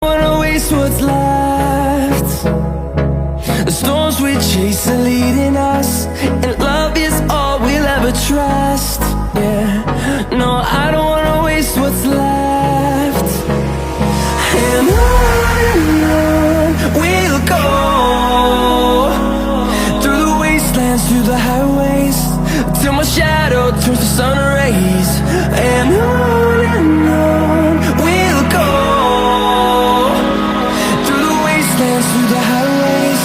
wanna waste what's left. The storms we chase are leading us, and love is all we'll ever trust. Yeah, no, I don't wanna waste what's left. And on we'll go, through the wastelands, through the highways, till my shadow turns to sun rays. And on we'll go, through the wastelands, through the highways,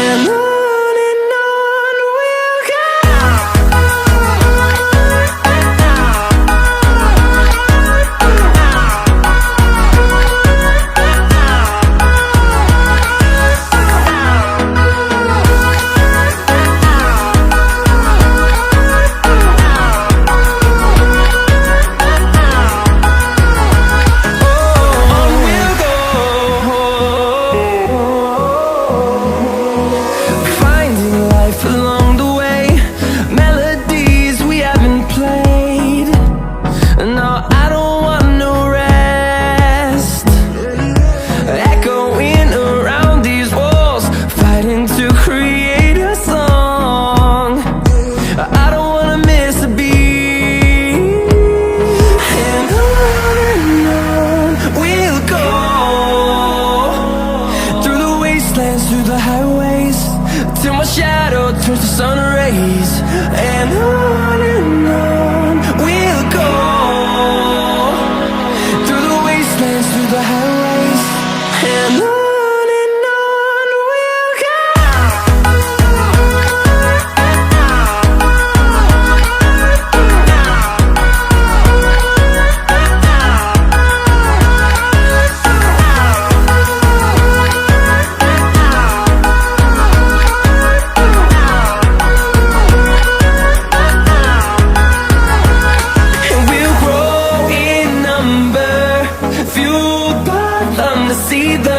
and on we'll go. Through the highways, till my shadow turns to sun rays. And on we'll go, through the wastelands, through the highways, and on we'll go. See the